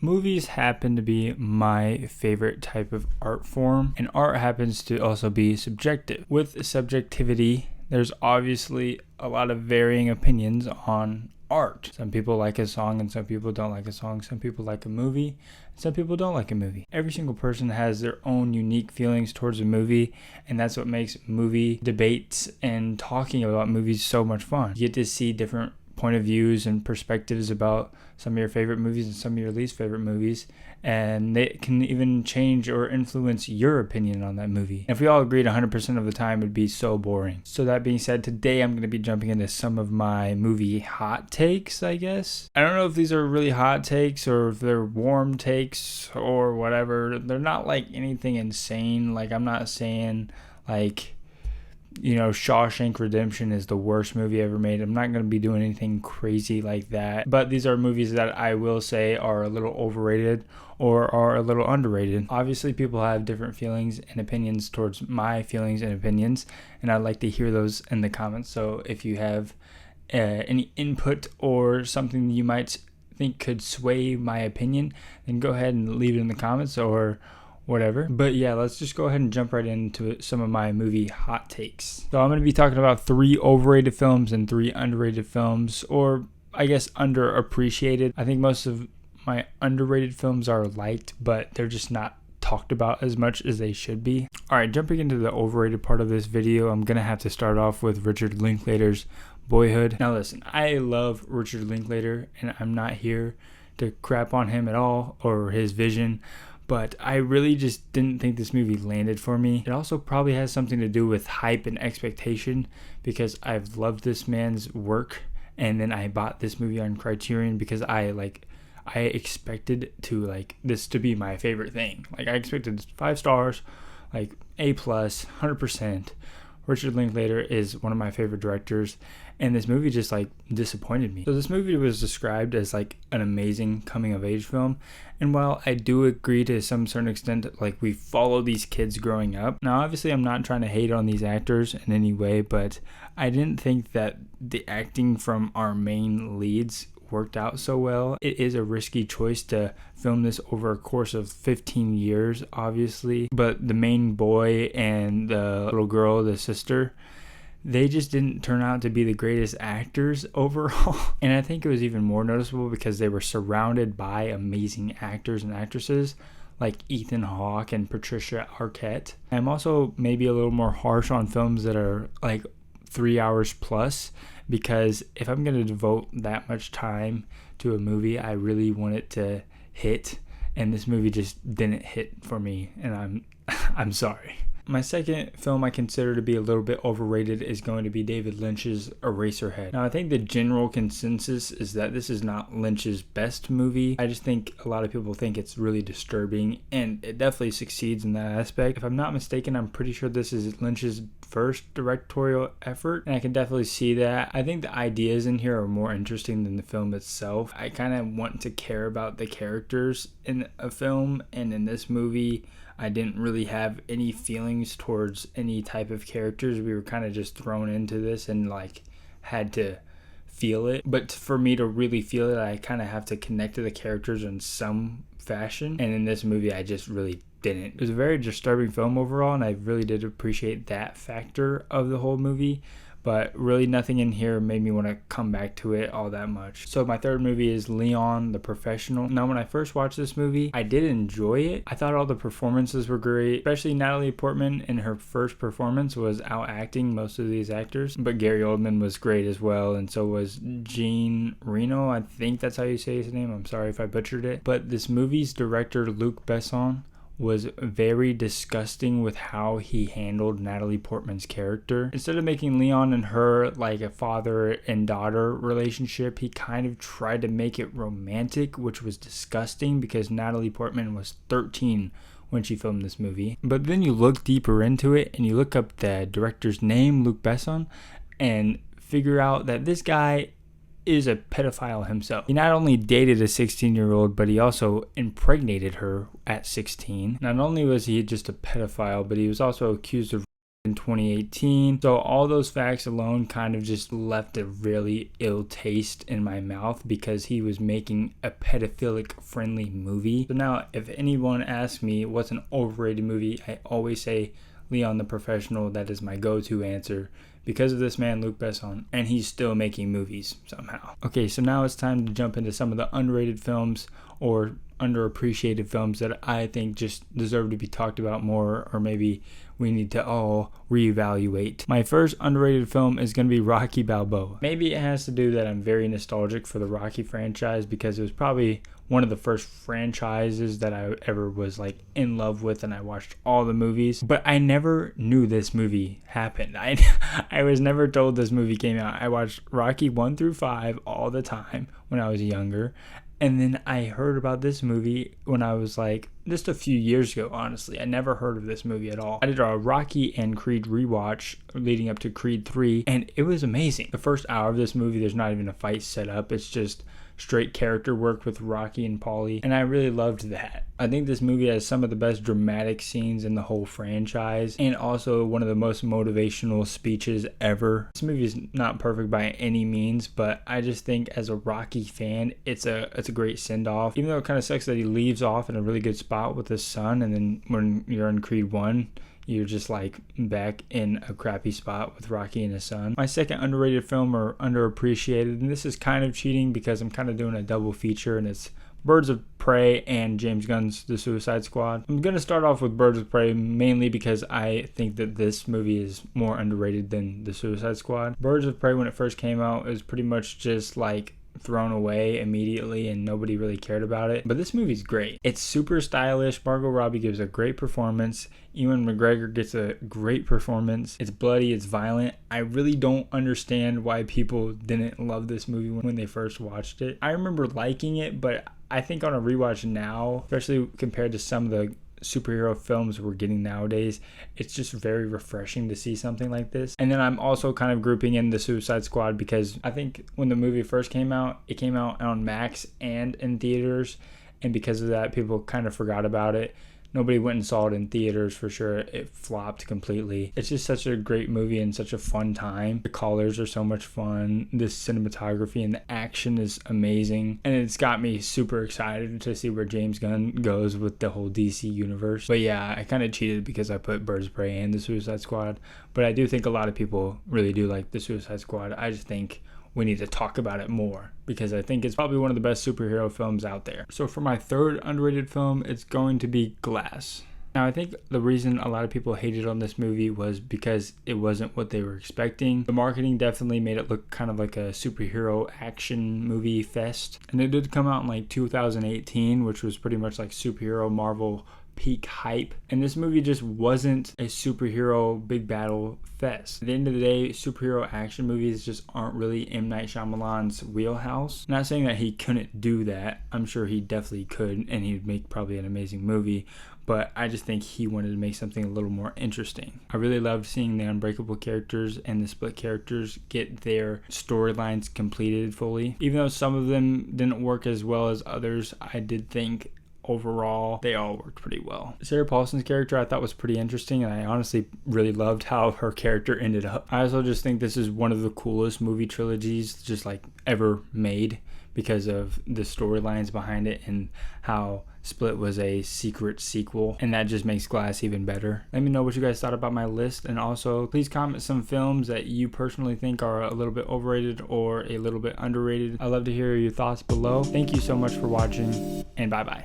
Movies happen to be my favorite type of art form, and art happens to also be subjective. With subjectivity, there's obviously a lot of varying opinions on art. Some people like a song and some people don't like a song. Some people like a movie and some people don't like a movie. Every single person has their own unique feelings towards a movie, and that's what makes movie debates and talking about movies so much fun. You get to see different point of views and perspectives about some of your favorite movies and some of your least favorite movies, and they can even change or influence your opinion on that movie. If we all agreed 100% of the time, it'd be so boring. So that being said, today I'm going to be jumping into some of my movie hot takes, I guess. I don't know if these are really hot takes or if they're warm takes or whatever. They're not like anything insane. Like, I'm not saying like, Shawshank Redemption is the worst movie ever made. I'm not going to be doing anything crazy like that. But these are movies that I will say are a little overrated or are a little underrated. Obviously, people have different feelings and opinions towards my feelings and opinions, and I'd like to hear those in the comments. So if you have any input or something you might think could sway my opinion, then go ahead and leave it in the comments or whatever. But yeah, let's just go ahead and jump right into some of my movie hot takes. So I'm going to be talking about 3 overrated films and 3 underrated films, or I guess underappreciated. I think most of my underrated films are liked, but they're just not talked about as much as they should be. Alright, jumping into the overrated part of this video, I'm going to have to start off with Richard Linklater's Boyhood. Now listen, I love Richard Linklater, and I'm not here to crap on him at all or his vision, but I really just didn't think this movie landed for me. It also probably has something to do with hype and expectation, because I've loved this man's work, and then I bought this movie on Criterion because I expected this to be my favorite thing. Like, I expected 5 stars, like A+, 100%. Richard Linklater is one of my favorite directors, and this movie just disappointed me. So this movie was described as an amazing coming of age film, and while I do agree to some certain extent, we follow these kids growing up. Now obviously I'm not trying to hate on these actors in any way, but I didn't think that the acting from our main leads worked out so well. It is a risky choice to film this over a course of 15 years, obviously, but the main boy and the little girl, the sister, they just didn't turn out to be the greatest actors overall. And I think it was even more noticeable because they were surrounded by amazing actors and actresses like Ethan Hawke and Patricia Arquette. I'm also maybe a little more harsh on films that are 3 hours plus, because if I'm going to devote that much time to a movie, I really want it to hit, and this movie just didn't hit for me, and I'm sorry. My second film I consider to be a little bit overrated is going to be David Lynch's Eraserhead. Now, I think the general consensus is that this is not Lynch's best movie. I just think a lot of people think it's really disturbing, and it definitely succeeds in that aspect. If I'm not mistaken, I'm pretty sure this is Lynch's first directorial effort, and I can definitely see that. I think the ideas in here are more interesting than the film itself. I kind of want to care about the characters in a film, and in this movie, I didn't really have any feelings towards any type of characters. We were kind of just thrown into this and had to feel it. But for me to really feel it, I kind of have to connect to the characters in some fashion. And in this movie, I just really didn't. It was a very disturbing film overall, and I really did appreciate that factor of the whole movie. But really nothing in here made me want to come back to it all that much. So my third movie is Leon the Professional. Now, when I first watched this movie, I did enjoy it. I thought all the performances were great, especially Natalie Portman in her first performance was out acting most of these actors. But Gary Oldman was great as well, and so was Jean Reno. I think that's how you say his name. I'm sorry if I butchered it. But this movie's director, Luc Besson, was very disgusting with how he handled Natalie Portman's character. Instead of making Leon and her like a father and daughter relationship, he kind of tried to make it romantic, which was disgusting because Natalie Portman was 13 when she filmed this movie. But then you look deeper into it and you look up the director's name, Luc Besson, and figure out that this guy is a pedophile himself. He not only dated a 16-year-old, but he also impregnated her at 16. Not only was he just a pedophile, but he was also accused of in 2018. So all those facts alone kind of just left a really ill taste in my mouth because he was making a pedophilic friendly movie. So now if anyone asks me what's an overrated movie, I always say Leon the Professional. That is my go-to answer because of this man, Luc Besson, and he's still making movies somehow. Okay, so now it's time to jump into some of the underrated films or underappreciated films that I think just deserve to be talked about more, or maybe we need to all reevaluate. My first underrated film is going to be Rocky Balboa. Maybe it has to do that I'm very nostalgic for the Rocky franchise because it was probably one of the first franchises that I ever was like in love with, and I watched all the movies, but I never knew this movie happened. I was never told this movie came out. I watched Rocky 1 through 5 all the time when I was younger. And then I heard about this movie when I was like just a few years ago, honestly. I never heard of this movie at all. I did a Rocky and Creed rewatch leading up to Creed 3, and it was amazing. The first hour of this movie, there's not even a fight set up. It's just straight character work with Rocky and Paulie, and I really loved that. I think this movie has some of the best dramatic scenes in the whole franchise, and also one of the most motivational speeches ever. This movie is not perfect by any means, but I just think as a Rocky fan, it's a great send-off. Even though it kind of sucks that he leaves off in a really good spot with his son, and then when you're in Creed 1, you're just like back in a crappy spot with Rocky and his son. My second underrated film or underappreciated, and this is kind of cheating because I'm kind of doing a double feature, and it's Birds of Prey and James Gunn's The Suicide Squad. I'm going to start off with Birds of Prey mainly because I think that this movie is more underrated than The Suicide Squad. Birds of Prey, when it first came out, is pretty much just like thrown away immediately and nobody really cared about it, but this movie's great. It's super stylish. Margot Robbie gives a great performance. Ewan McGregor gets a great performance. It's bloody, it's violent. I really don't understand why people didn't love this movie when they first watched it. I remember liking it, but I think on a rewatch now, especially compared to some of the superhero films we're getting nowadays, it's just very refreshing to see something like this. And then I'm also kind of grouping in The Suicide Squad because I think when the movie first came out, it came out on Max and in theaters, and because of that, people kind of forgot about it. Nobody went and saw it in theaters for sure. It flopped completely. It's just such a great movie and such a fun time. The colors are so much fun. The cinematography and the action is amazing. And it's got me super excited to see where James Gunn goes with the whole DC universe. But yeah, I kind of cheated because I put Birds of Prey and The Suicide Squad. But I do think a lot of people really do like The Suicide Squad. I just think we need to talk about it more because I think it's probably one of the best superhero films out there. So for my third underrated film, it's going to be Glass. Now, I think the reason a lot of people hated on this movie was because it wasn't what they were expecting. The marketing definitely made it look kind of like a superhero action movie fest. And it did come out in like 2018, which was pretty much like superhero Marvel peak hype, and this movie just wasn't a superhero big battle fest. At the end of the day, superhero action movies just aren't really M. Night Shyamalan's wheelhouse. Not saying that he couldn't do that. I'm sure he definitely could, and he'd make probably an amazing movie, but I just think he wanted to make something a little more interesting. I really loved seeing the Unbreakable characters and the Split characters get their storylines completed fully. Even though some of them didn't work as well as others, I did think overall they all worked pretty well. Sarah Paulson's character I thought was pretty interesting, and I honestly really loved how her character ended up. I also just think this is one of the coolest movie trilogies just like ever made because of the storylines behind it and how Split was a secret sequel, and that just makes Glass even better. Let me know what you guys thought about my list, and also please comment some films that you personally think are a little bit overrated or a little bit underrated. I'd love to hear your thoughts below. Thank you so much for watching, and bye bye.